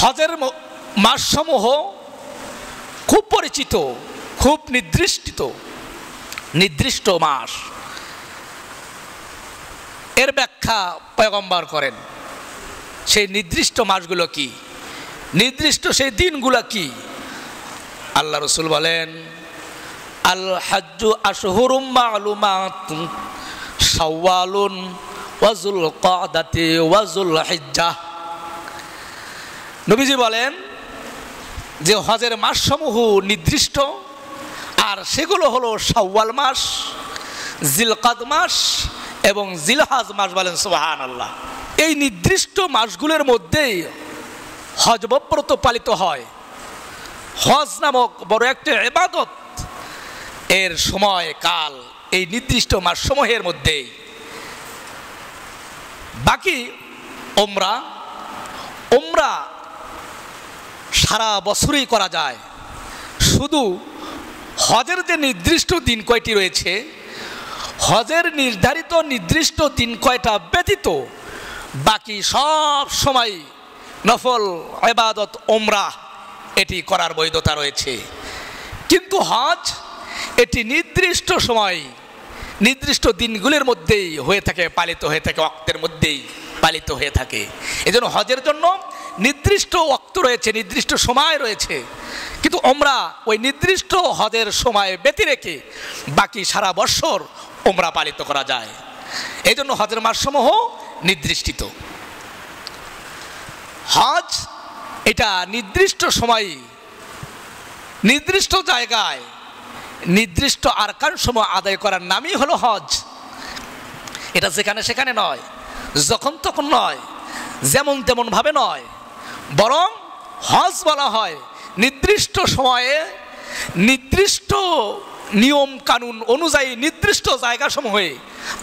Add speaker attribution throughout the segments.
Speaker 1: হজের মাসসমূহ খুব পরিচিত, খুব নির্দিষ্ট মাস। এর ব্যাখ্যা পয়গম্বর করেন। সেই নির্দিষ্ট মাসগুলো কি, নির্দিষ্ট সেই দিনগুলো কি? আল্লাহ রসুল বলেন, আল হাজ্জু আশহুরুম মা'লুমাতুন শাওয়ালুন ওয়া যুলকাদাতি ওয়া যুলহিজ্জাহ। নবীজি বলেন যে হজের মাসসমূহ নির্দিষ্ট, আর সেগুলো হলো শাওয়াল মাস, জিলকাদ মাস এবং জিলহজ মাস। বলেন সুবহানাল্লাহ। এই নির্দিষ্ট মাসগুলোর মধ্যেই হজ ব্রত পালিত হয়। হজ নামক বড় একটা ইবাদত এর সময় কাল এই নির্দিষ্ট মাসসমূহের মধ্যেই। বাকি ওমরা সারা বছরই করা যায়। শুধু হজের যে নির্দিষ্ট দিন কয়টি রয়েছে, হজের নির্দিষ্ট দিন কয়টা ব্যতীত বাকি সব সময় নফল ইবাদত ওমরা এটি করার বৈধতা রয়েছে। কিন্তু হজ এটি নির্দিষ্ট সময়, নির্দিষ্ট দিনগুলির মধ্যেই হয়ে থাকে, পালিত হয়ে থাকে, ওয়াক্তের মধ্যেই পালিত হয়ে থাকে। এজন্য হজের জন্য নির্দিষ্ট ওয়াক্ত রয়েছে, নির্দিষ্ট সময় রয়েছে। কিন্তু ওমরা ওই নির্দিষ্ট হজের সময় ব্যতি রেখে বাকি সারা বছর ওমরা পালিত করা যায়। এই জন্য হজের মাসসমূহ নির্দিষ্ট। হজ এটা নির্দিষ্ট সময়, নির্দিষ্ট জায়গায়, নির্দিষ্ট আরকান সমূহ আদায় করার নামই হলো হজ। এটা যেখানে সেখানে নয়, যখন তখন নয়, যেমন তেমন ভাবে নয়, বরং হজ বলা হয় নির্দিষ্ট সময়ে নির্দিষ্ট নিয়ম কানুন অনুযায়ী নির্দিষ্ট জায়গাসমূহে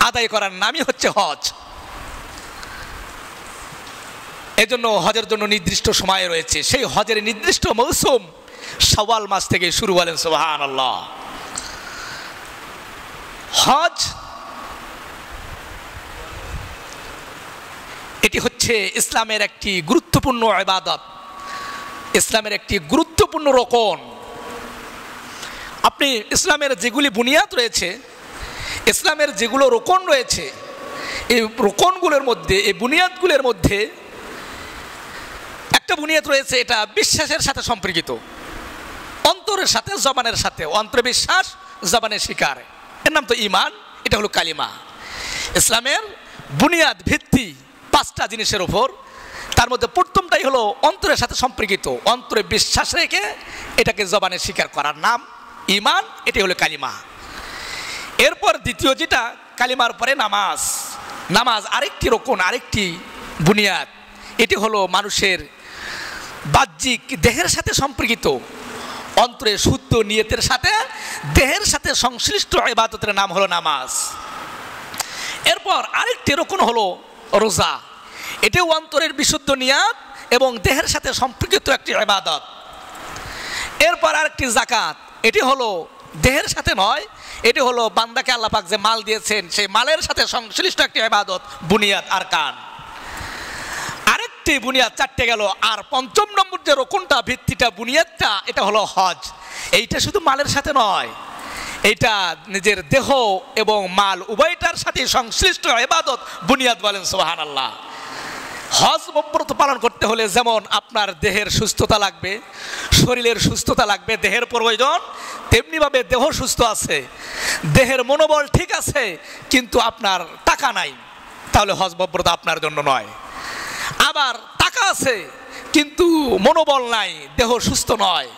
Speaker 1: আদায় করার নামই হচ্ছে হজ। এজন্য হজের জন্য নির্দিষ্ট সময় রয়েছে। সেই হজের নির্দিষ্ট মৌসুম শাওয়াল মাস থেকে শুরু। বলেন সুবহানাল্লাহ। হজ এটি হচ্ছে ইসলামের একটি গুরুত্বপূর্ণ ইবাদত, ইসলামের একটি গুরুত্বপূর্ণ রোকন। আপনি ইসলামের যেগুলি বুনিয়াদ রয়েছে, ইসলামের যেগুলো রোকন রয়েছে, এই রোকনগুলোর মধ্যে, এই বুনিয়াদগুলোর মধ্যে একটা বুনিয়াদ রয়েছে, এটা বিশ্বাসের সাথে সম্পর্কিত, অন্তরের সাথে, জবানের সাথে। অন্তরে বিশ্বাস, জবানে স্বীকার, এর নাম তো ঈমান, এটা হলো কালিমা। ইসলামের বুনিয়াদ ভিত্তি পাঁচটা জিনিসের উপর, তার মধ্যে প্রথমটাই হলো অন্তরের সাথে সম্পর্কিত, অন্তরে বিশ্বাস রেখে এটাকে জবানে স্বীকার করার নাম ঈমান, এটি হলো কালিমা। এরপর দ্বিতীয় যেটা, কালিমার পরে নামাজ। নামাজ আরেকটি রোকন, আরেকটি বুনিয়াদ। এটি হলো মানুষের বাহ্যিক দেহের সাথে সম্পর্কিত, অন্তরে শুদ্ধ নিয়তের সাথে দেহের সাথে সংশ্লিষ্ট ইবাদতের নাম হলো নামাজ। এরপর আরেকটি রোকন হলো রোজা। এটিও অন্তরের বিশুদ্ধ নিয়াত এবং দেহের সাথে সম্পর্কিত একটি ইবাদত। এরপর আরেকটি যাকাত। এটি হলো দেহের সাথে নয়, এটি হলো বান্দাকে আল্লাহ পাক যে মাল দিয়েছেন সেই মালের সাথে সংশ্লিষ্ট একটি ইবাদত, বুনিয়াদ আরকান। আরেকটি বুনিয়াদ, চারটে গেল। আর পঞ্চম নম্বর যে রোকনটা, ভিত্তিটা, বুনিয়াদটা, এটা হলো হজ। এইটা শুধু মালের সাথে নয়, এটা নিজের দেহ এবং মাল উভয়টার সাথে সংশ্লিষ্ট ইবাদত, বুনিয়াদ। বলেন সুবহানাল্লাহ। হজ ব্রত পালন করতে হলে যেমন আপনার দেহের সুস্থতা লাগবে, শরীরের সুস্থতা লাগবে, দেহের প্রয়োজন, তেমনিভাবে দেহ সুস্থ আছে, দেহের মনোবল ঠিক আছে, কিন্তু আপনার টাকা নাই, তাহলে হজ ব্রত আপনার জন্য নয়। আবার টাকা আছে কিন্তু মনোবল নাই, দেহ সুস্থ নয়,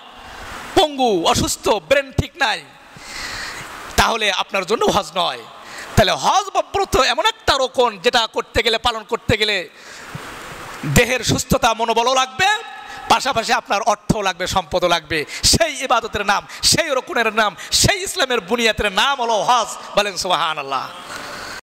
Speaker 1: পঙ্গু, অসুস্থ, ব্রেন ঠিক নাই, তাহলে আপনার জন্য হজ নয়। তাহলে হজ ব্রত এমন একটা রোকন যেটা করতে গেলে, পালন করতে গেলে দেহের সুস্থতা, মনোবলও লাগবে, পাশাপাশি আপনার অর্থও লাগবে, সম্পদও লাগবে। সেই ইবাদতের নাম, সেই রোকনের নাম, সেই ইসলামের বুনিয়াদের নাম হলো হজ। বলেন সুবহানাল্লাহ।